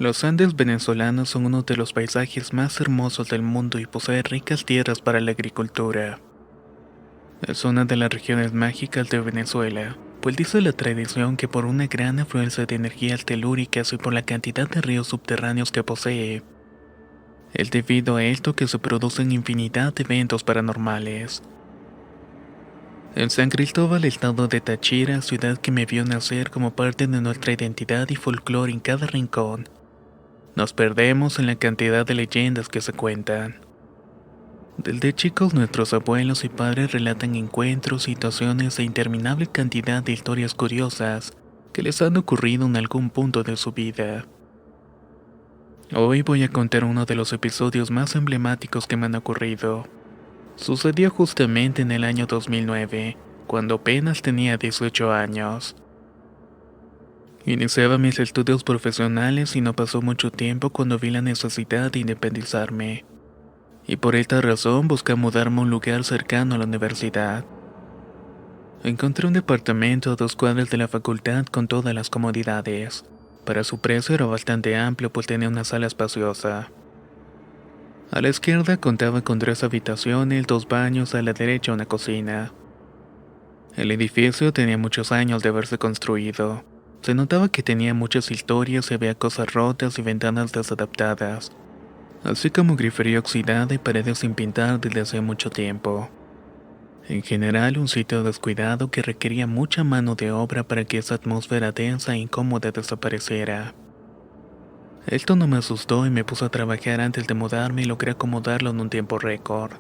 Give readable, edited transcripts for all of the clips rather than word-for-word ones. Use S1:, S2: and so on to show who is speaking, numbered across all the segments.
S1: Los Andes venezolanos son uno de los paisajes más hermosos del mundo y posee ricas tierras para la agricultura. Es una de las regiones mágicas de Venezuela, pues dice la tradición que por una gran afluencia de energías telúricas y por la cantidad de ríos subterráneos que posee, es debido a esto que se producen infinidad de eventos paranormales. En San Cristóbal, estado de Táchira, ciudad que me vio nacer como parte de nuestra identidad y folclore en cada rincón, nos perdemos en la cantidad de leyendas que se cuentan. Desde chicos nuestros abuelos y padres relatan encuentros, situaciones e interminable cantidad de historias curiosas que les han ocurrido en algún punto de su vida. Hoy voy a contar uno de los episodios más emblemáticos que me han ocurrido. Sucedió justamente en el año 2009, cuando apenas tenía 18 años. Iniciaba mis estudios profesionales y no pasó mucho tiempo cuando vi la necesidad de independizarme. Y por esta razón busqué mudarme a un lugar cercano a la universidad. Encontré un departamento a 2 cuadras de la facultad con todas las comodidades. Para su precio era bastante amplio pues tenía una sala espaciosa. A la izquierda contaba con 3 habitaciones, 2 baños, a la derecha una cocina. El edificio tenía muchos años de haberse construido. Se notaba que tenía muchas historias y había cosas rotas y ventanas desadaptadas, así como grifería oxidada y paredes sin pintar desde hace mucho tiempo. En general, un sitio descuidado que requería mucha mano de obra para que esa atmósfera densa e incómoda desapareciera. Esto no me asustó y me puse a trabajar antes de mudarme y logré acomodarlo en un tiempo récord.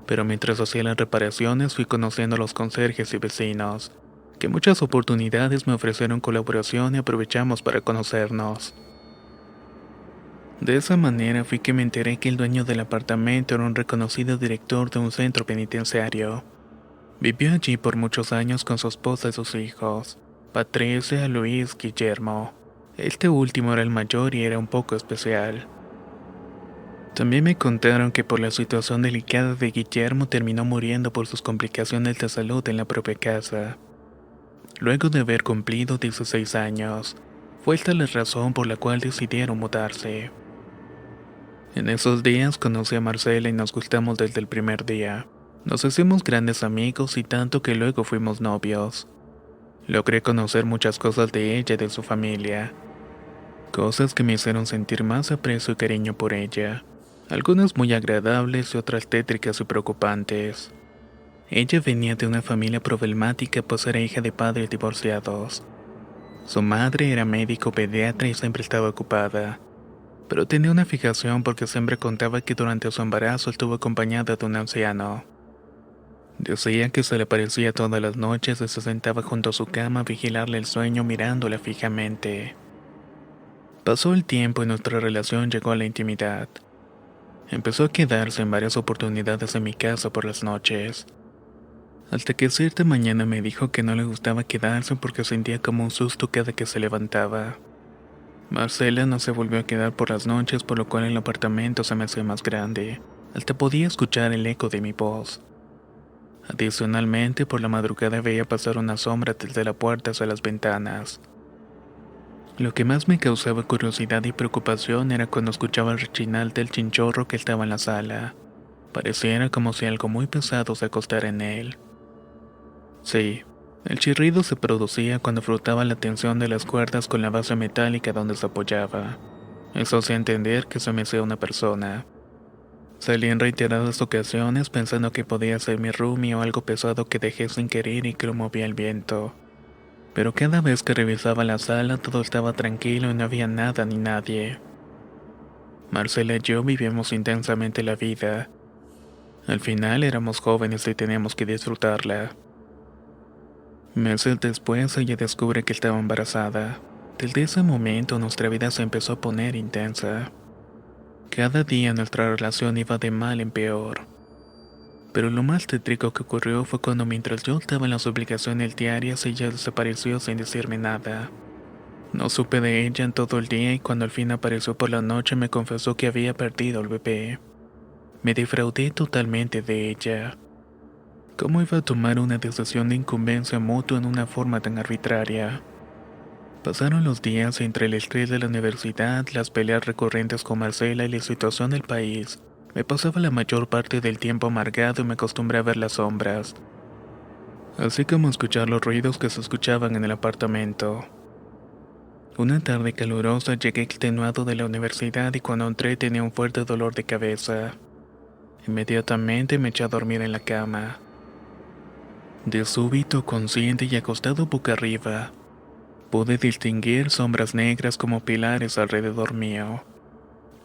S1: Pero mientras hacía las reparaciones fui conociendo a los conserjes y vecinos, que muchas oportunidades me ofrecieron colaboración y aprovechamos para conocernos. De esa manera fui que me enteré que el dueño del apartamento era un reconocido director de un centro penitenciario. Vivió allí por muchos años con su esposa y sus hijos, Patricia, Luis, Guillermo. Este último era el mayor y era un poco especial. También me contaron que por la situación delicada de Guillermo terminó muriendo por sus complicaciones de salud en la propia casa. Luego de haber cumplido 16 años, fue esta la razón por la cual decidieron mudarse. En esos días conocí a Marcela y nos gustamos desde el primer día. Nos hicimos grandes amigos y tanto que luego fuimos novios. Logré conocer muchas cosas de ella y de su familia. Cosas que me hicieron sentir más aprecio y cariño por ella. Algunas muy agradables y otras tétricas y preocupantes. Ella venía de una familia problemática pues era hija de padres divorciados. Su madre era médico pediatra y siempre estaba ocupada. Pero tenía una fijación porque siempre contaba que durante su embarazo estuvo acompañada de un anciano. Decía que se le aparecía todas las noches y se sentaba junto a su cama a vigilarle el sueño mirándola fijamente. Pasó el tiempo y nuestra relación llegó a la intimidad. Empezó a quedarse en varias oportunidades en mi casa por las noches. Hasta que cierta mañana me dijo que no le gustaba quedarse porque sentía como un susto cada que se levantaba. Marcela no se volvió a quedar por las noches, por lo cual el apartamento se me hacía más grande. Hasta podía escuchar el eco de mi voz. Adicionalmente, por la madrugada veía pasar una sombra desde la puerta hacia las ventanas. Lo que más me causaba curiosidad y preocupación era cuando escuchaba el rechinar del chinchorro que estaba en la sala. Pareciera como si algo muy pesado se acostara en él. Sí, el chirrido se producía cuando frotaba la tensión de las cuerdas con la base metálica donde se apoyaba. Eso hacía entender que se me hacía una persona. Salí en reiteradas ocasiones pensando que podía ser mi roomie o algo pesado que dejé sin querer y que lo movía el viento. Pero cada vez que revisaba la sala todo estaba tranquilo y no había nada ni nadie. Marcela y yo vivíamos intensamente la vida. Al final éramos jóvenes y teníamos que disfrutarla. Meses después ella descubre que estaba embarazada. Desde ese momento nuestra vida se empezó a poner intensa. Cada día nuestra relación iba de mal en peor. Pero lo más tétrico que ocurrió fue cuando mientras yo estaba en las obligaciones diarias ella desapareció sin decirme nada. No supe de ella en todo el día y cuando al fin apareció por la noche me confesó que había perdido al bebé. Me defraudé totalmente de ella. ¿Cómo iba a tomar una decisión de incumbencia mutua en una forma tan arbitraria? Pasaron los días entre el estrés de la universidad, las peleas recurrentes con Marcela y la situación del país. Me pasaba la mayor parte del tiempo amargado y me acostumbré a ver las sombras, así como escuchar los ruidos que se escuchaban en el apartamento. Una tarde calurosa llegué extenuado de la universidad y cuando entré tenía un fuerte dolor de cabeza. Inmediatamente me eché a dormir en la cama. De súbito, consciente y acostado boca arriba, pude distinguir sombras negras como pilares alrededor mío.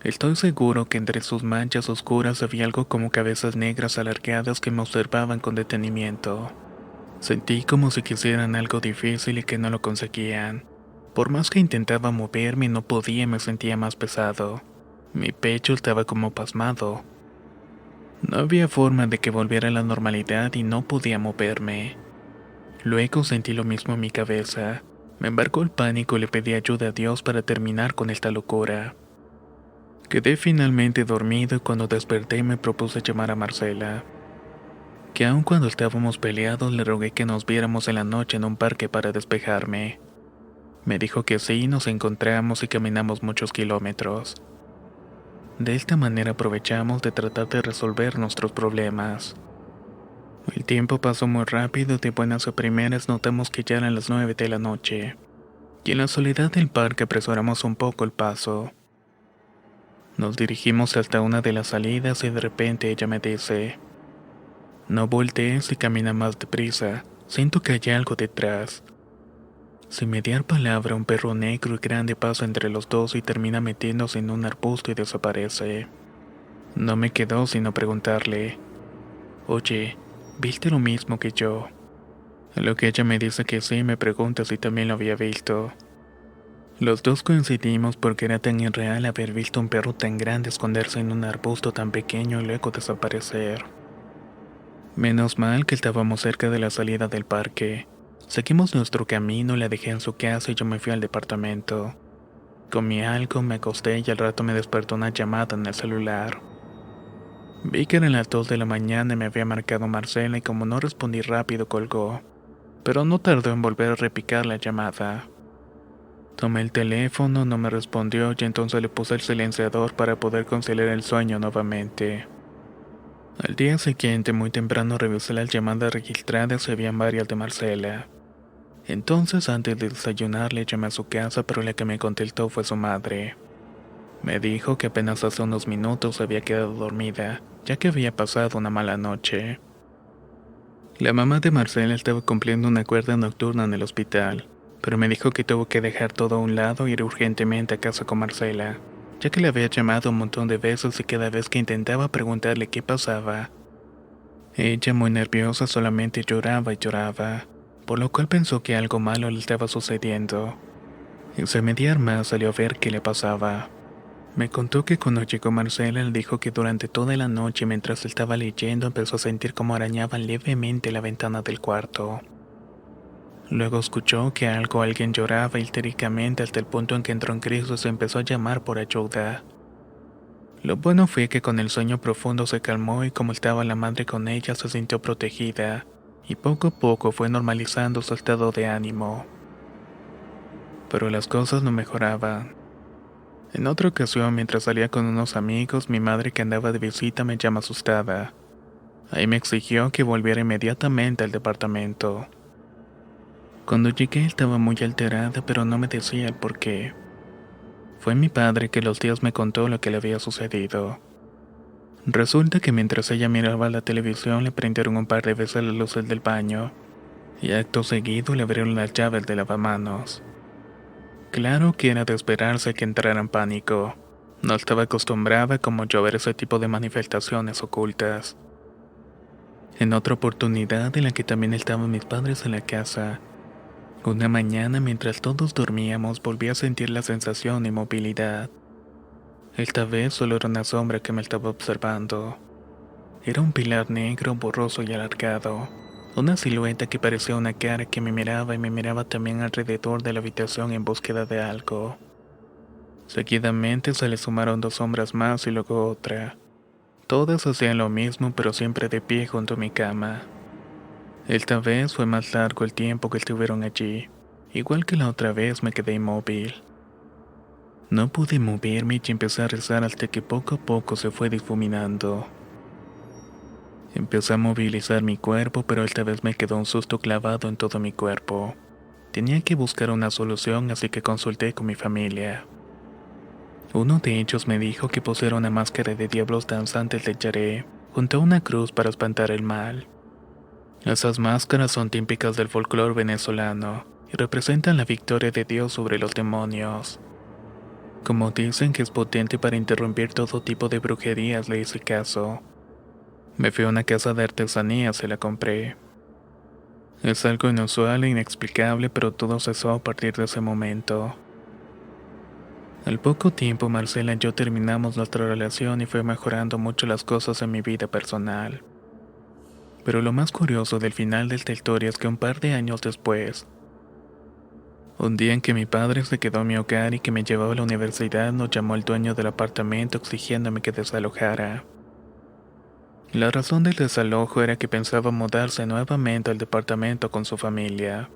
S1: Estoy seguro que entre sus manchas oscuras había algo como cabezas negras alargadas que me observaban con detenimiento. Sentí como si quisieran algo difícil y que no lo conseguían. Por más que intentaba moverme, no podía y me sentía más pesado. Mi pecho estaba como pasmado. No había forma de que volviera a la normalidad y no podía moverme. Luego sentí lo mismo en mi cabeza. Me embarcó el pánico y le pedí ayuda a Dios para terminar con esta locura. Quedé finalmente dormido y cuando desperté me propuse llamar a Marcela, que aun cuando estábamos peleados le rogué que nos viéramos en la noche en un parque para despejarme. Me dijo que sí, nos encontramos y caminamos muchos kilómetros. De esta manera aprovechamos de tratar de resolver nuestros problemas. El tiempo pasó muy rápido y de buenas a primeras notamos que ya eran las 9 de la noche. Y en la soledad del parque apresuramos un poco el paso. Nos dirigimos hasta una de las salidas y de repente ella me dice: "No voltees y camina más deprisa, siento que hay algo detrás". Sin mediar palabra, un perro negro y grande pasa entre los dos y termina metiéndose en un arbusto y desaparece. No me quedó sino preguntarle: "Oye, ¿viste lo mismo que yo?". A lo que ella me dice que sí, me pregunta si también lo había visto. Los dos coincidimos porque era tan irreal haber visto un perro tan grande esconderse en un arbusto tan pequeño y luego desaparecer. Menos mal que estábamos cerca de la salida del parque. Seguimos nuestro camino, la dejé en su casa y yo me fui al departamento. Comí algo, me acosté y al rato me despertó una llamada en el celular. Vi que eran las 2 de la mañana y me había marcado Marcela y como no respondí rápido colgó, pero no tardó en volver a repicar la llamada. Tomé el teléfono, no me respondió y entonces le puse el silenciador para poder conciliar el sueño nuevamente. Al día siguiente, muy temprano, revisé las llamadas registradas y habían varias de Marcela. Entonces, antes de desayunar, le llamé a su casa, pero la que me contestó fue su madre. Me dijo que apenas hace unos minutos había quedado dormida, ya que había pasado una mala noche. La mamá de Marcela estaba cumpliendo una cuerda nocturna en el hospital, pero me dijo que tuvo que dejar todo a un lado e ir urgentemente a casa con Marcela, ya que le había llamado un montón de veces y cada vez que intentaba preguntarle qué pasaba, ella, muy nerviosa, solamente lloraba y lloraba, por lo cual pensó que algo malo le estaba sucediendo. Y sin mediar más salió a ver qué le pasaba. Me contó que cuando llegó Marcela le dijo que durante toda la noche mientras estaba leyendo empezó a sentir como arañaban levemente la ventana del cuarto. Luego escuchó que algo o alguien lloraba histéricamente hasta el punto en que entró en crisis y se empezó a llamar por ayuda. Lo bueno fue que con el sueño profundo se calmó y como estaba la madre con ella se sintió protegida, y poco a poco fue normalizando su estado de ánimo. Pero las cosas no mejoraban. En otra ocasión, mientras salía con unos amigos, mi madre que andaba de visita me llama asustada. Ahí me exigió que volviera inmediatamente al departamento. Cuando llegué estaba muy alterada, pero no me decía el por qué. Fue mi padre que los días me contó lo que le había sucedido. Resulta que mientras ella miraba la televisión le prendieron un par de veces las luces del baño, y acto seguido le abrieron las llaves del lavamanos. Claro que era de esperarse que entrara en pánico. No estaba acostumbrada como yo a ver ese tipo de manifestaciones ocultas. En otra oportunidad en la que también estaban mis padres en la casa, una mañana mientras todos dormíamos volví a sentir la sensación de inmovilidad. Esta vez solo era una sombra que me estaba observando. Era un pilar negro, borroso y alargado. Una silueta que parecía una cara que me miraba y me miraba también alrededor de la habitación en búsqueda de algo. Seguidamente se le sumaron dos sombras más y luego otra. Todas hacían lo mismo, pero siempre de pie junto a mi cama. Esta vez fue más largo el tiempo que estuvieron allí, Igual que la otra vez me quedé inmóvil. No pude moverme y empecé a rezar hasta que poco a poco se fue difuminando. Empecé a movilizar mi cuerpo, pero esta vez me quedó un susto clavado en todo mi cuerpo. Tenía que buscar una solución, así que consulté con mi familia. Uno de ellos me dijo que pusiera una máscara de diablos danzantes de Yaré junto a una cruz para espantar el mal. Esas máscaras son típicas del folclore venezolano y representan la victoria de Dios sobre los demonios. Como dicen que es potente para interrumpir todo tipo de brujerías, le hice caso. Me fui a una casa de artesanías y la compré. Es algo inusual e inexplicable, pero todo cesó a partir de ese momento. Al poco tiempo, Marcela y yo terminamos nuestra relación y fue mejorando mucho las cosas en mi vida personal. Pero lo más curioso del final de esta historia es que un par de años después, un día en que mi padre se quedó en mi hogar y que me llevaba a la universidad, nos llamó el dueño del apartamento exigiéndome que desalojara. La razón del desalojo era que pensaba mudarse nuevamente al departamento con su familia.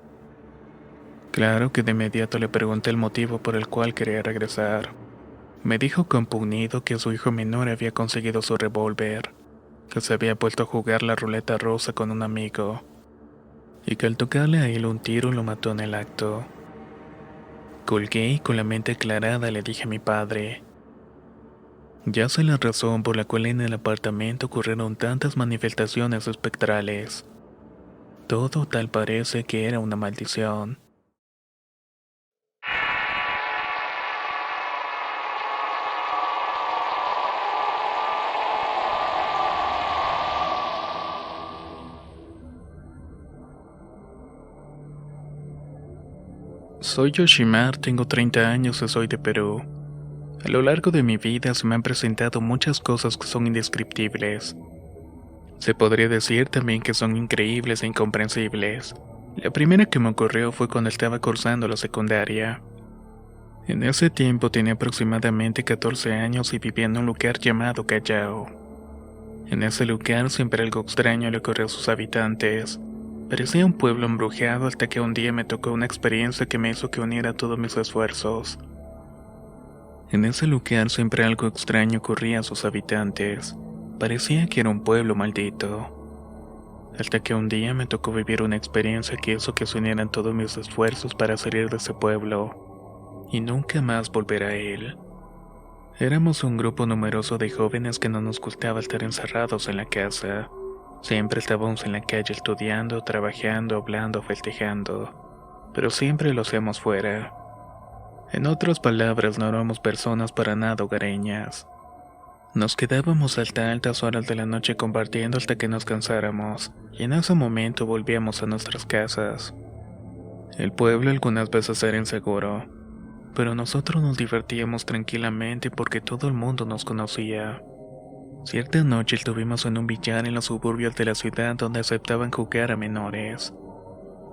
S1: Claro que de inmediato le pregunté el motivo por el cual quería regresar. Me dijo compungido que su hijo menor había conseguido su revólver, que se había puesto a jugar la ruleta rusa con un amigo, y que al tocarle a él un tiro lo mató en el acto. Colgué y con la mente aclarada le dije a mi padre: ya sé la razón por la cual en el apartamento ocurrieron tantas manifestaciones espectrales. Todo tal parece que era una maldición. Soy Yoshimar, tengo 30 años y soy de Perú. A lo largo de mi vida se me han presentado muchas cosas que son indescriptibles. Se podría decir también que son increíbles e incomprensibles. La primera que me ocurrió fue cuando estaba cursando la secundaria. En ese tiempo tenía aproximadamente 14 años y vivía en un lugar llamado Callao. En ese lugar siempre algo extraño le ocurrió a sus habitantes. Parecía un pueblo embrujado hasta que un día me tocó una experiencia que me hizo que uniera todos mis esfuerzos. En ese lugar siempre algo extraño ocurría a sus habitantes. Parecía que era un pueblo maldito. Hasta que un día me tocó vivir una experiencia que hizo que se unieran todos mis esfuerzos para salir de ese pueblo y nunca más volver a él. Éramos un grupo numeroso de jóvenes que no nos gustaba estar encerrados en la casa. Siempre estábamos en la calle estudiando, trabajando, hablando, festejando, pero siempre lo hacíamos fuera. En otras palabras, no éramos personas para nada hogareñas. Nos quedábamos hasta altas horas de la noche compartiendo hasta que nos cansáramos, y en ese momento volvíamos a nuestras casas. El pueblo algunas veces era inseguro, pero nosotros nos divertíamos tranquilamente porque todo el mundo nos conocía. Cierta noche estuvimos en un billar en los suburbios de la ciudad donde aceptaban jugar a menores.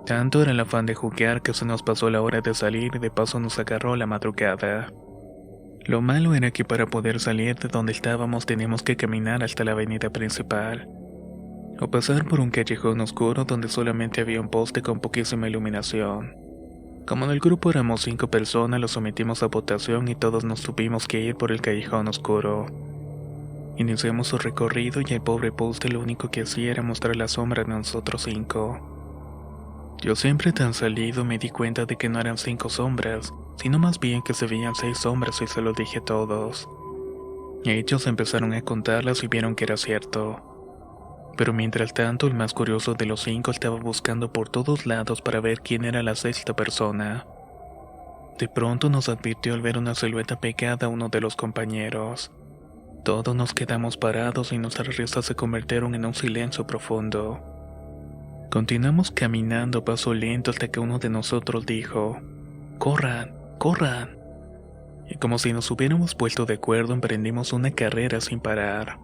S1: Tanto era el afán de jugar que se nos pasó la hora de salir y de paso nos agarró la madrugada. Lo malo era que para poder salir de donde estábamos teníamos que caminar hasta la avenida principal, o pasar por un callejón oscuro donde solamente había un poste con poquísima iluminación. Como en el grupo éramos 5 personas, lo sometimos a votación y todos nos tuvimos que ir por el callejón oscuro. Iniciamos su recorrido y el pobre poste lo único que hacía era mostrar la sombra de nosotros 5. Yo siempre tan salido me di cuenta de que no eran 5 sombras, sino más bien que se veían 6 sombras y se lo dije a todos. Ellos empezaron a contarlas y vieron que era cierto. Pero mientras tanto el más curioso de los 5 estaba buscando por todos lados para ver quién era la sexta persona. De pronto nos advirtió al ver una silueta pegada a uno de los compañeros. Todos nos quedamos parados y nuestras risas se convirtieron en un silencio profundo. Continuamos caminando a paso lento hasta que uno de nosotros dijo: ¡corran, corran! Y como si nos hubiéramos puesto de acuerdo, emprendimos una carrera sin parar.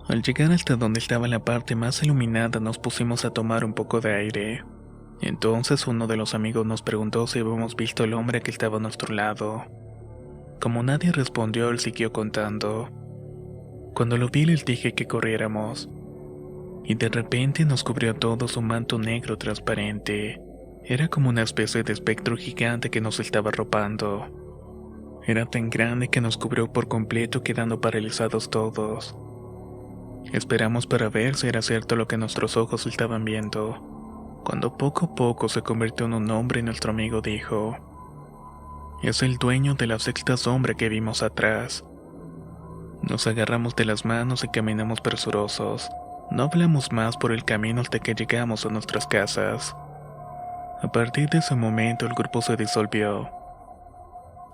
S1: Al llegar hasta donde estaba la parte más iluminada, nos pusimos a tomar un poco de aire. Entonces uno de los amigos nos preguntó si habíamos visto al hombre que estaba a nuestro lado. Como nadie respondió, él siguió contando. Cuando lo vi les dije que corriéramos. Y de repente nos cubrió a todos un manto negro transparente. Era como una especie de espectro gigante que nos estaba arropando. Era tan grande que nos cubrió por completo, quedando paralizados todos. Esperamos para ver si era cierto lo que nuestros ojos estaban viendo. Cuando poco a poco se convirtió en un hombre y nuestro amigo dijo: «Es el dueño de la sexta sombra que vimos atrás». Nos agarramos de las manos y caminamos presurosos. No hablamos más por el camino hasta que llegamos a nuestras casas. A partir de ese momento el grupo se disolvió.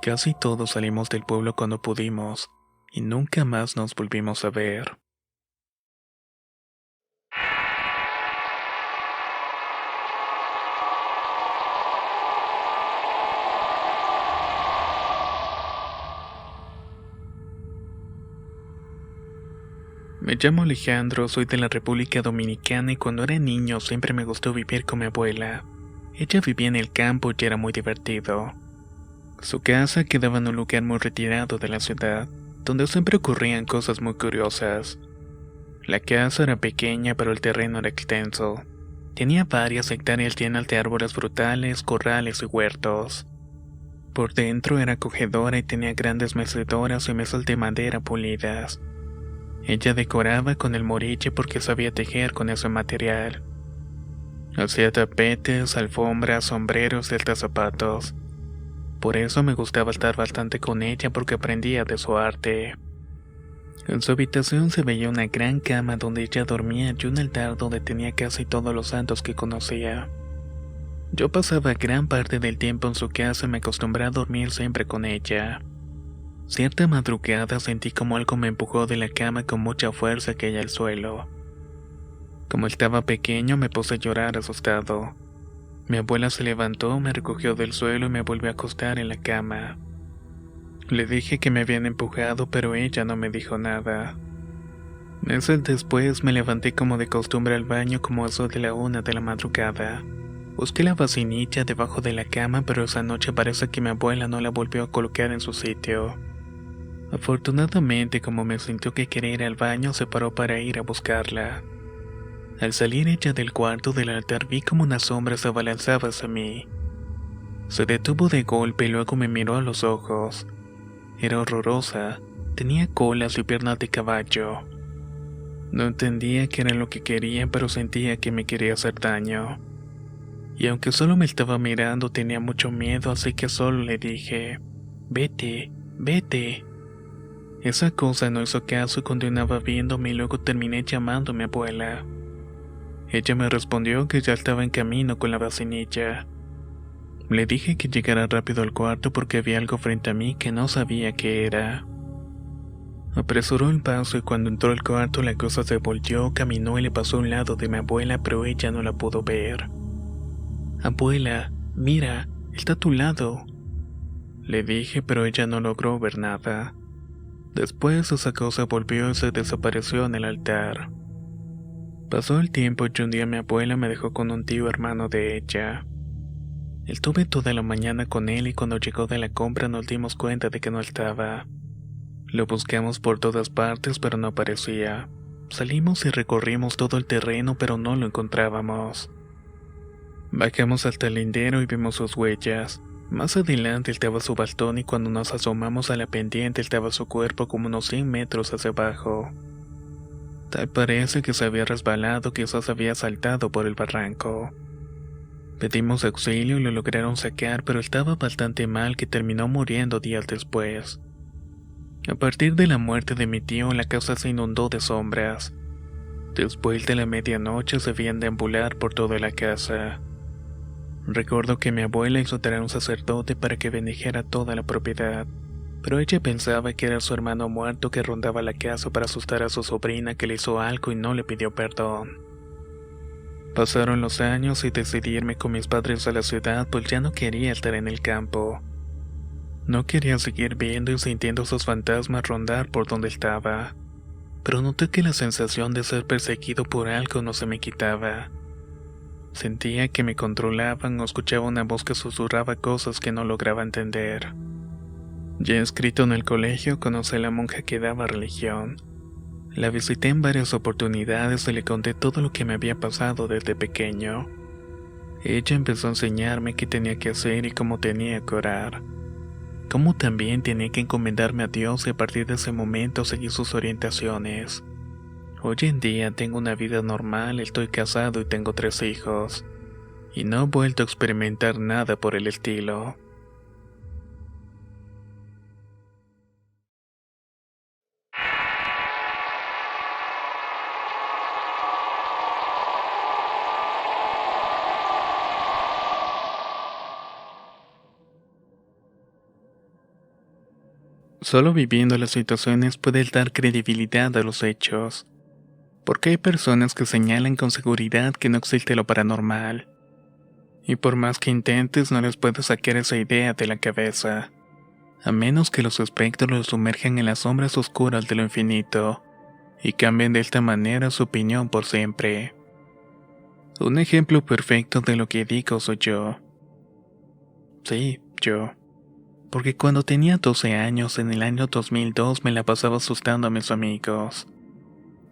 S1: Casi todos salimos del pueblo cuando pudimos, y nunca más nos volvimos a ver. Me llamo Alejandro, soy de la República Dominicana y cuando era niño siempre me gustó vivir con mi abuela. Ella vivía en el campo y era muy divertido. Su casa quedaba en un lugar muy retirado de la ciudad, donde siempre ocurrían cosas muy curiosas. La casa era pequeña pero el terreno era extenso. Tenía varias hectáreas llenas de árboles frutales, corrales y huertos. Por dentro era acogedora y tenía grandes mecedoras y mesas de madera pulidas. Ella decoraba con el moriche porque sabía tejer con ese material. Hacía tapetes, alfombras, sombreros y hasta zapatos. Por eso me gustaba estar bastante con ella porque aprendía de su arte. En su habitación se veía una gran cama donde ella dormía y un altar donde tenía casi todos los santos que conocía. Yo pasaba gran parte del tiempo en su casa y me acostumbré a dormir siempre con ella. Cierta madrugada sentí como algo me empujó de la cama con mucha fuerza que caí al suelo. Como estaba pequeño me puse a llorar asustado. Mi abuela se levantó, me recogió del suelo y me volvió a acostar en la cama. Le dije que me habían empujado, pero ella no me dijo nada. Meses después me levanté como de costumbre al baño como eso de la 1 de la madrugada. Busqué la vacinilla debajo de la cama, pero esa noche parece que mi abuela no la volvió a colocar en su sitio. Afortunadamente, como me sintió que quería ir al baño, se paró para ir a buscarla. Al salir ella del cuarto del altar vi como una sombra se abalanzaba hacia mí. Se detuvo de golpe y luego me miró a los ojos. Era horrorosa, tenía colas y piernas de caballo. No entendía qué era lo que quería, pero sentía que me quería hacer daño. Y aunque solo me estaba mirando tenía mucho miedo, así que solo le dije: «Vete, vete». Esa cosa no hizo caso y continuaba viéndome y luego terminé llamando a mi abuela. Ella me respondió que ya estaba en camino con la vacinilla. Le dije que llegara rápido al cuarto porque había algo frente a mí que no sabía qué era. Apresuró el paso y cuando entró al cuarto la cosa se volteó, caminó y le pasó a un lado de mi abuela, pero ella no la pudo ver. «Abuela, mira, está a tu lado», le dije, pero ella no logró ver nada. Después esa cosa volvió y se desapareció en el altar. Pasó el tiempo y un día mi abuela me dejó con un tío hermano de ella. Estuve toda la mañana con él y cuando llegó de la compra nos dimos cuenta de que no estaba. Lo buscamos por todas partes pero no aparecía. Salimos y recorrimos todo el terreno pero no lo encontrábamos. Bajamos hasta el lindero y vimos sus huellas. Más adelante estaba su bastón y cuando nos asomamos a la pendiente estaba su cuerpo como unos 100 metros hacia abajo. Tal parece que se había resbalado, quizás había saltado por el barranco. Pedimos auxilio y lo lograron sacar, pero estaba bastante mal que terminó muriendo días después. A partir de la muerte de mi tío, la casa se inundó de sombras. Después de la medianoche se veían deambular por toda la casa. Recuerdo que mi abuela hizo traer un sacerdote para que bendijera toda la propiedad, pero ella pensaba que era su hermano muerto que rondaba la casa para asustar a su sobrina que le hizo algo y no le pidió perdón. Pasaron los años y decidí irme con mis padres a la ciudad, pues ya no quería estar en el campo. No quería seguir viendo y sintiendo esos fantasmas rondar por donde estaba, pero noté que la sensación de ser perseguido por algo no se me quitaba. Sentía que me controlaban o escuchaba una voz que susurraba cosas que no lograba entender. Ya escrito en el colegio, conocí a la monja que daba religión. La visité en varias oportunidades y le conté todo lo que me había pasado desde pequeño. Ella empezó a enseñarme qué tenía que hacer y cómo tenía que orar. Cómo también tenía que encomendarme a Dios y a partir de ese momento seguir sus orientaciones. Hoy en día tengo una vida normal, estoy casado y tengo 3 hijos. Y no he vuelto a experimentar nada por el estilo. Solo viviendo las situaciones puedes dar credibilidad a los hechos. Porque hay personas que señalan con seguridad que no existe lo paranormal. Y por más que intentes no les puedes sacar esa idea de la cabeza. A menos que los espectros los sumerjan en las sombras oscuras de lo infinito. Y cambien de esta manera su opinión por siempre. Un ejemplo perfecto de lo que digo soy yo. Sí, yo. Porque cuando tenía 12 años, en el año 2002, me la pasaba asustando a mis amigos.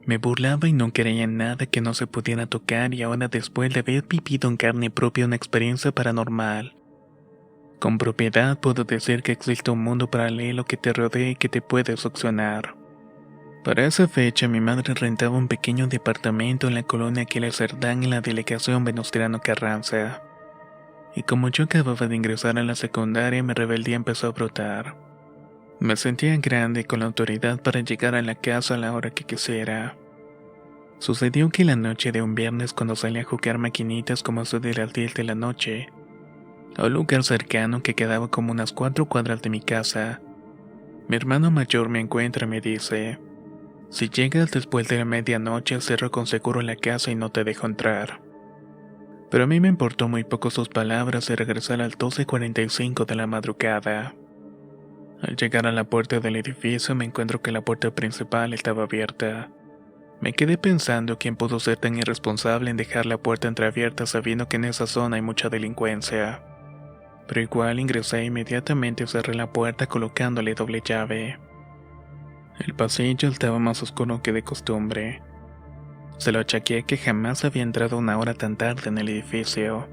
S1: Me burlaba y no creía en nada que no se pudiera tocar y ahora después de haber vivido en carne propia una experiencia paranormal. Con propiedad puedo decir que existe un mundo paralelo que te rodea y que te puede succionar. Para esa fecha mi madre rentaba un pequeño departamento en la colonia Aquiles Cerdán en la delegación Venustiano Carranza. Y como yo acababa de ingresar a la secundaria, mi rebeldía empezó a brotar. Me sentía grande con la autoridad para llegar a la casa a la hora que quisiera. Sucedió que la noche de un viernes cuando salí a jugar maquinitas como eso de las 10 de la noche, a un lugar cercano que quedaba como unas 4 cuadras de mi casa, mi hermano mayor me encuentra y me dice: si llegas después de la medianoche cierro con seguro la casa y no te dejo entrar. Pero a mí me importó muy poco sus palabras y regresar a las 12:45 de la madrugada. Al llegar a la puerta del edificio me encuentro que la puerta principal estaba abierta. Me quedé pensando quién pudo ser tan irresponsable en dejar la puerta entreabierta sabiendo que en esa zona hay mucha delincuencia. Pero igual ingresé e inmediatamente cerré la puerta colocándole doble llave. El pasillo estaba más oscuro que de costumbre. Se lo achaqué a que jamás había entrado una hora tan tarde en el edificio.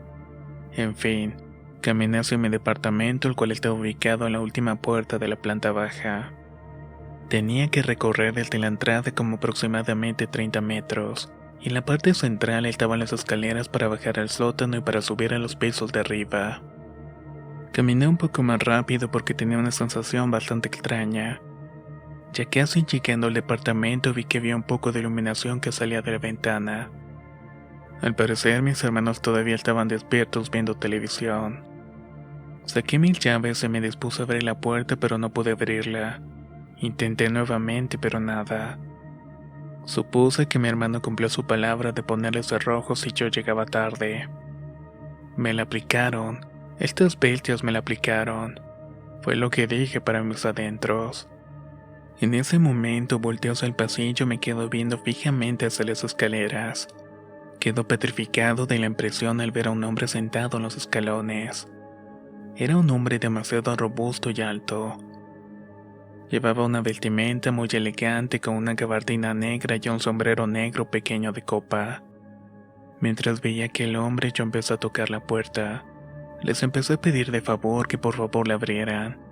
S1: En fin, caminé hacia mi departamento, el cual estaba ubicado en la última puerta de la planta baja. Tenía que recorrer desde la entrada como aproximadamente 30 metros, y en la parte central estaban las escaleras para bajar al sótano y para subir a los pisos de arriba. Caminé un poco más rápido porque tenía una sensación bastante extraña. Ya casi llegando al departamento vi que había un poco de iluminación que salía de la ventana. Al parecer mis hermanos todavía estaban despiertos viendo televisión. Saqué mis llaves y me dispuse a abrir la puerta pero no pude abrirla. Intenté nuevamente pero nada. Supuse que mi hermano cumplió su palabra de ponerle cerrojos si yo llegaba tarde. Me la aplicaron. Estas bestias me la aplicaron. Fue lo que dije para mis adentros. En ese momento volteo hacia el pasillo y me quedo viendo fijamente hacia las escaleras. Quedo petrificado de la impresión al ver a un hombre sentado en los escalones. Era un hombre demasiado robusto y alto. Llevaba una vestimenta muy elegante con una gabardina negra y un sombrero negro pequeño de copa. Mientras veía a aquel hombre yo empecé a tocar la puerta. Les empecé a pedir de favor que por favor la abrieran.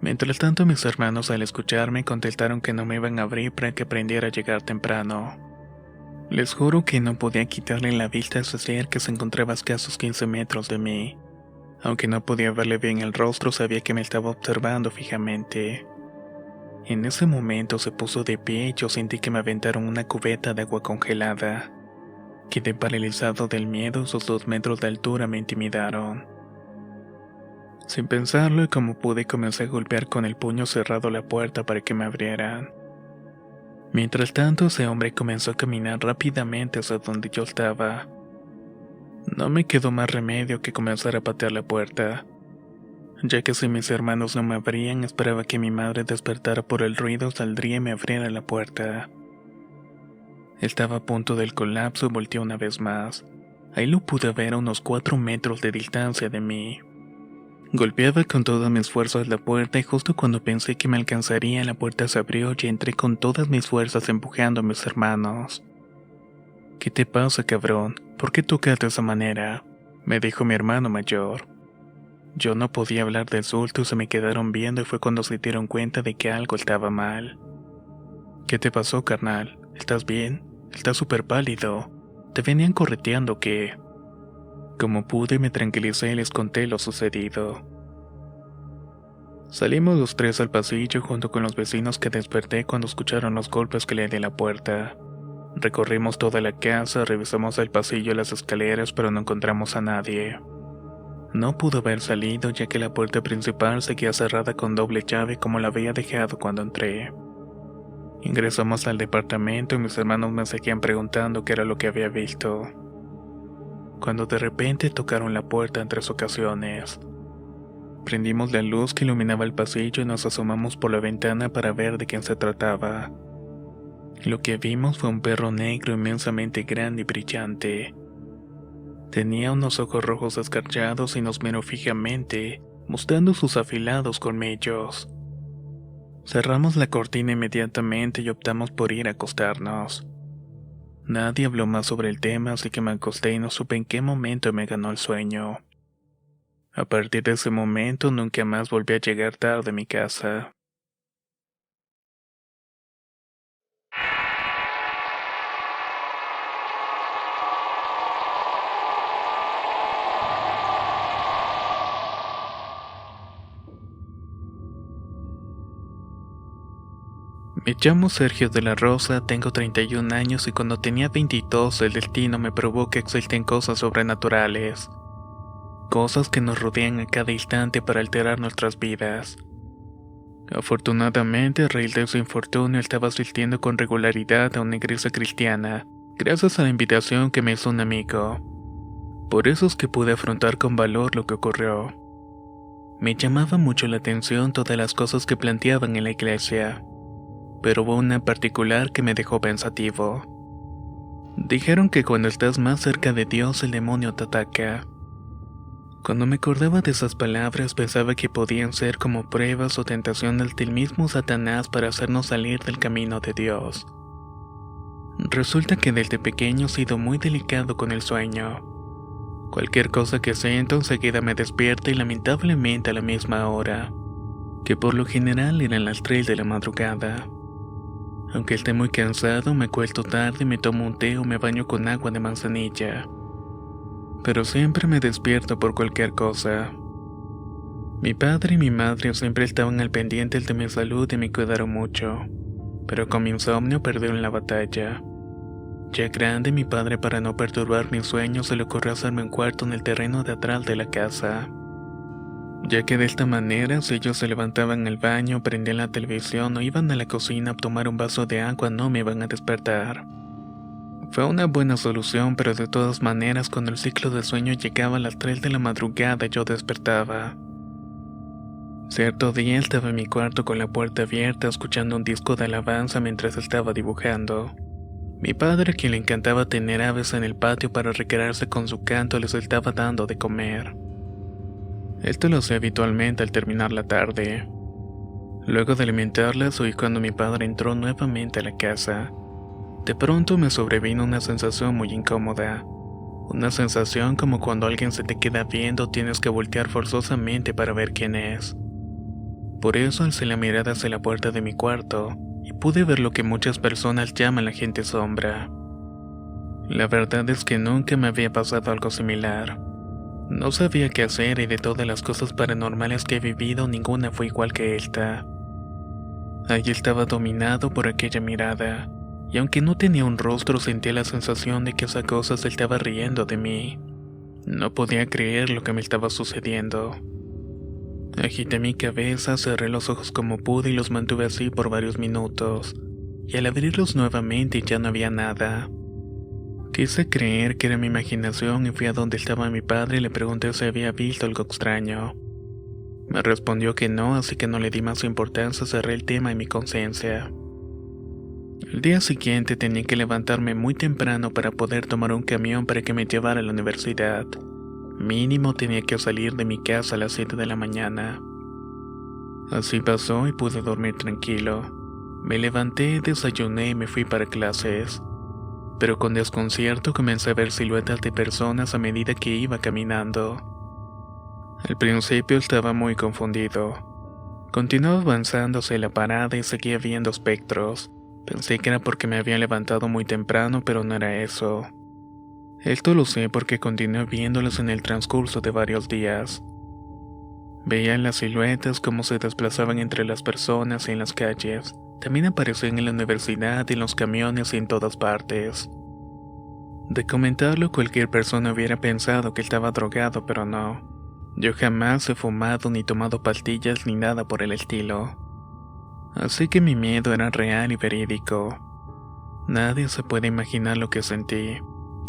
S1: Mientras tanto mis hermanos al escucharme contestaron que no me iban a abrir para que aprendiera a llegar temprano. Les juro que no podía quitarle la vista a ese ser que se encontraba a escasos 15 metros de mí. Aunque no podía verle bien el rostro, sabía que me estaba observando fijamente. En ese momento se puso de pie y yo sentí que me aventaron una cubeta de agua congelada. Quedé paralizado del miedo, sus 2 metros de altura me intimidaron. Sin pensarlo y como pude comencé a golpear con el puño cerrado la puerta para que me abrieran. Mientras tanto ese hombre comenzó a caminar rápidamente hacia donde yo estaba. No me quedó más remedio que comenzar a patear la puerta, ya que si mis hermanos no me abrían esperaba que mi madre despertara por el ruido, saldría y me abriera la puerta. Estaba a punto del colapso y volteé una vez más. Ahí lo pude ver a unos 4 metros de distancia de mí. Golpeaba con todas mis fuerzas la puerta y justo cuando pensé que me alcanzaría la puerta se abrió y entré con todas mis fuerzas empujando a mis hermanos. ¿Qué te pasa, cabrón? ¿Por qué tocas de esa manera? me dijo mi hermano mayor. Yo no podía hablar del susto y se me quedaron viendo y fue cuando se dieron cuenta de que algo estaba mal. ¿Qué te pasó, carnal? ¿Estás bien? Estás súper pálido. ¿Te venían correteando o qué? Como pude me tranquilicé y les conté lo sucedido. Salimos los tres al pasillo junto con los vecinos que desperté cuando escucharon los golpes que le di a la puerta. Recorrimos toda la casa, revisamos el pasillo y las escaleras, pero no encontramos a nadie. No pudo haber salido ya que la puerta principal seguía cerrada con doble llave como la había dejado cuando entré. Ingresamos al departamento y mis hermanos me seguían preguntando qué era lo que había visto. Cuando de repente tocaron la puerta en 3 ocasiones. Prendimos la luz que iluminaba el pasillo y nos asomamos por la ventana para ver de quién se trataba. Lo que vimos fue un perro negro inmensamente grande y brillante. Tenía unos ojos rojos escarchados y nos miró fijamente, mostrando sus afilados colmillos. Cerramos la cortina inmediatamente y optamos por ir a acostarnos. Nadie habló más sobre el tema, así que me acosté y no supe en qué momento me ganó el sueño. A partir de ese momento nunca más volví a llegar tarde a mi casa. Me llamo Sergio de la Rosa, tengo 31 años y cuando tenía 22 el destino me probó que existen cosas sobrenaturales. Cosas que nos rodean a cada instante para alterar nuestras vidas. Afortunadamente, a raíz de su infortunio estaba asistiendo con regularidad a una iglesia cristiana, gracias a la invitación que me hizo un amigo. Por eso es que pude afrontar con valor lo que ocurrió. Me llamaba mucho la atención todas las cosas que planteaban en la iglesia, pero hubo una en particular que me dejó pensativo. Dijeron que cuando estás más cerca de Dios el demonio te ataca. Cuando me acordaba de esas palabras pensaba que podían ser como pruebas o tentaciones del mismo Satanás para hacernos salir del camino de Dios. Resulta que desde pequeño he sido muy delicado con el sueño. Cualquier cosa que siento enseguida me despierta y lamentablemente a la misma hora, que por lo general eran las 3 de la madrugada. Aunque esté muy cansado, me acuesto tarde, me tomo un té o me baño con agua de manzanilla. Pero siempre me despierto por cualquier cosa. Mi padre y mi madre siempre estaban al pendiente de mi salud y me cuidaron mucho, pero con mi insomnio perdieron la batalla. Ya grande, mi padre, para no perturbar mis sueños, se le ocurrió hacerme un cuarto en el terreno de atrás de la casa. Ya que de esta manera, si ellos se levantaban al baño, prendían la televisión o iban a la cocina a tomar un vaso de agua, no me iban a despertar. Fue una buena solución, pero de todas maneras, cuando el ciclo de sueño llegaba a las 3 de la madrugada, yo despertaba. Cierto día estaba en mi cuarto con la puerta abierta, escuchando un disco de alabanza mientras estaba dibujando. Mi padre, a quien le encantaba tener aves en el patio para recrearse con su canto, les estaba dando de comer. Esto lo hacía habitualmente al terminar la tarde. Luego de alimentarlas, oí cuando mi padre entró nuevamente a la casa. De pronto me sobrevino una sensación muy incómoda. Una sensación como cuando alguien se te queda viendo, tienes que voltear forzosamente para ver quién es. Por eso alcé la mirada hacia la puerta de mi cuarto y pude ver lo que muchas personas llaman la gente sombra. La verdad es que nunca me había pasado algo similar. No sabía qué hacer y de todas las cosas paranormales que he vivido, ninguna fue igual que esta. Allí estaba dominado por aquella mirada, y aunque no tenía un rostro, sentía la sensación de que esa cosa se estaba riendo de mí. No podía creer lo que me estaba sucediendo. Agité mi cabeza, cerré los ojos como pude y los mantuve así por varios minutos, y al abrirlos nuevamente ya no había nada. Quise creer que era mi imaginación y fui a donde estaba mi padre y le pregunté si había visto algo extraño. Me respondió que no, así que no le di más importancia, cerré el tema en mi conciencia. El día siguiente tenía que levantarme muy temprano para poder tomar un camión para que me llevara a la universidad. Mínimo tenía que salir de mi casa a las 7 de la mañana. Así pasó y pude dormir tranquilo. Me levanté, desayuné y me fui para clases. pero con desconcierto comencé a ver siluetas de personas a medida que iba caminando. Al principio estaba muy confundido. Continuaba avanzando hacia la parada y seguía viendo espectros. Pensé que era porque me había levantado muy temprano, pero no era eso. Esto lo sé porque continué viéndolos en el transcurso de varios días. Veía las siluetas cómo se desplazaban entre las personas y en las calles. También aparecían en la universidad, en los camiones y en todas partes. De comentarlo, cualquier persona hubiera pensado que estaba drogado, pero no. Yo jamás he fumado ni tomado pastillas ni nada por el estilo. Así que mi miedo era real y verídico. Nadie se puede imaginar lo que sentí.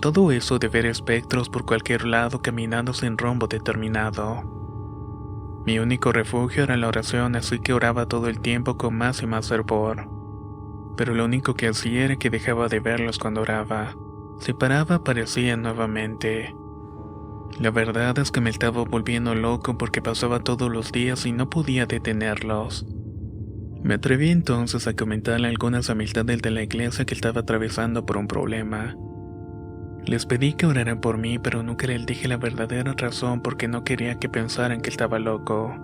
S1: Todo eso de ver espectros por cualquier lado caminando sin rumbo determinado. Mi único refugio era la oración, así que oraba todo el tiempo con más y más fervor. Pero lo único que hacía era que dejaba de verlos cuando oraba. Si paraba, aparecían nuevamente. La verdad es que me estaba volviendo loco porque pasaba todos los días y no podía detenerlos. Me atreví entonces a comentarle a algunas amistades de la iglesia que estaba atravesando por un problema. Les pedí que oraran por mí, pero nunca les dije la verdadera razón porque no quería que pensaran que estaba loco.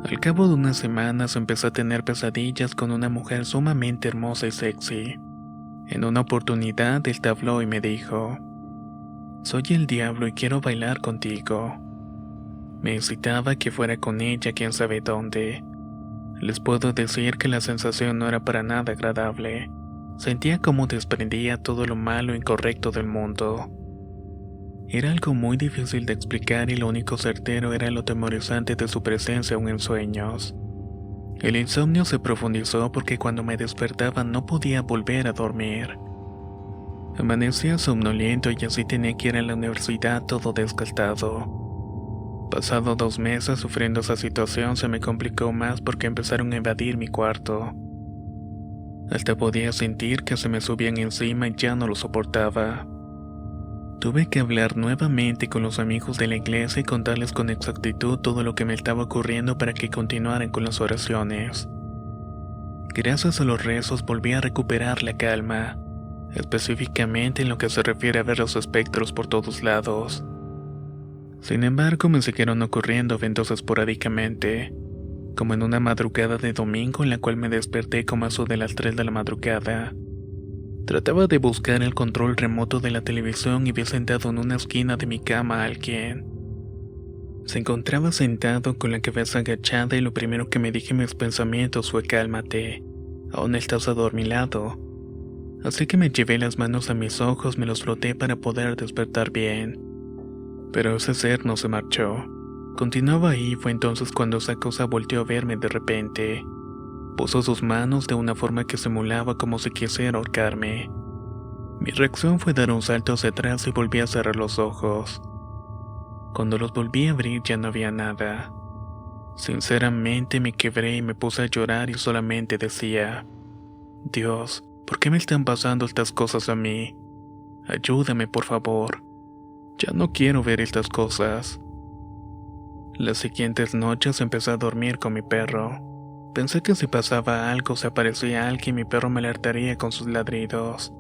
S1: Al cabo de unas semanas empecé a tener pesadillas con una mujer sumamente hermosa y sexy. En una oportunidad él habló y me dijo: «Soy el diablo y quiero bailar contigo». Me incitaba a que fuera con ella quién sabe dónde. Les puedo decir que la sensación no era para nada agradable. Sentía como desprendía todo lo malo e incorrecto del mundo. Era algo muy difícil de explicar y lo único certero era lo atemorizante de su presencia aún en sueños. El insomnio se profundizó porque cuando me despertaba no podía volver a dormir. Amanecía somnoliento y así tenía que ir a la universidad todo desgastado. Pasado 2 meses sufriendo esa situación se me complicó más porque empezaron a invadir mi cuarto. Hasta podía sentir que se me subían encima y ya no lo soportaba. Tuve que hablar nuevamente con los amigos de la iglesia y contarles con exactitud todo lo que me estaba ocurriendo para que continuaran con las oraciones. Gracias a los rezos volví a recuperar la calma, específicamente en lo que se refiere a ver los espectros por todos lados. Sin embargo, me siguieron ocurriendo eventos esporádicamente, como en una madrugada de domingo en la cual me desperté como a eso de las 3 de la madrugada. Trataba de buscar el control remoto de la televisión y vi sentado en una esquina de mi cama a alguien. Se encontraba sentado con la cabeza agachada y lo primero que me dije en mis pensamientos fue: «Cálmate, aún estás adormilado». Así que me llevé las manos a mis ojos, me los froté para poder despertar bien. Pero ese ser no se marchó. Continuaba ahí, fue entonces cuando esa cosa volteó a verme de repente. Puso sus manos de una forma que simulaba como si quisiera ahorcarme. Mi reacción fue dar un salto hacia atrás y volví a cerrar los ojos. Cuando los volví a abrir ya no había nada. Sinceramente me quebré y me puse a llorar y solamente decía: «Dios, ¿por qué me están pasando estas cosas a mí? Ayúdame, por favor. Ya no quiero ver estas cosas». Las siguientes noches empecé a dormir con mi perro. Pensé que si pasaba algo, se aparecía alguien, mi perro me alertaría con sus ladridos.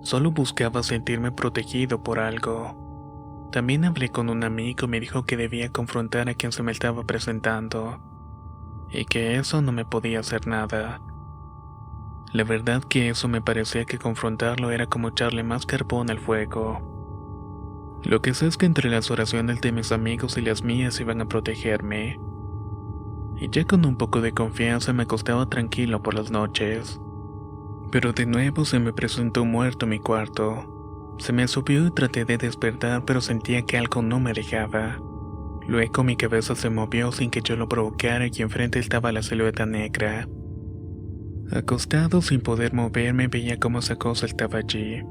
S1: Solo buscaba sentirme protegido por algo. También hablé con un amigo y me dijo que debía confrontar a quien se me estaba presentando, y que eso no me podía hacer nada. La verdad que eso me parecía que confrontarlo era como echarle más carbón al fuego. Lo que sé es que entre las oraciones de mis amigos y las mías iban a protegerme. Y ya con un poco de confianza me acostaba tranquilo por las noches. Pero de nuevo se me presentó muerto en mi cuarto. Se me subió y traté de despertar, pero sentía que algo no me dejaba. Luego mi cabeza se movió sin que yo lo provocara y enfrente estaba la silueta negra. Acostado sin poder moverme veía cómo esa cosa estaba allí.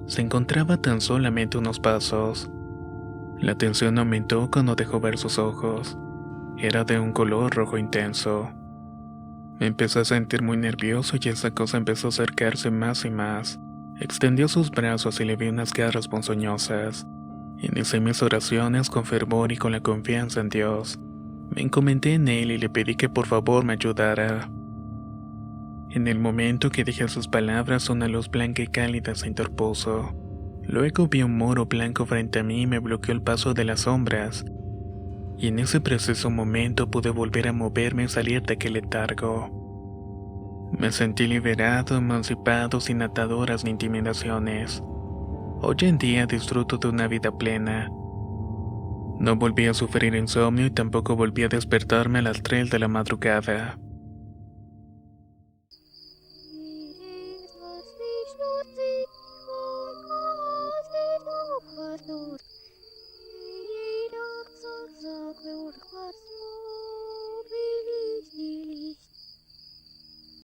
S1: Se encontraba tan solamente unos pasos. La tensión aumentó cuando dejó ver sus ojos. Era de un color rojo intenso. Me empecé a sentir muy nervioso y esa cosa empezó a acercarse más y más. Extendió sus brazos y le vi unas garras ponzoñosas. Inicié mis oraciones con fervor y con la confianza en Dios. Me encomendé en Él y le pedí que por favor me ayudara. En el momento que dije sus palabras, una luz blanca y cálida se interpuso. Luego vi un muro blanco frente a mí y me bloqueó el paso de las sombras. Y en ese preciso momento pude volver a moverme y salir de aquel letargo. Me sentí liberado, emancipado, sin ataduras ni intimidaciones. Hoy en día disfruto de una vida plena. No volví a sufrir insomnio y tampoco volví a despertarme a las 3 de la madrugada.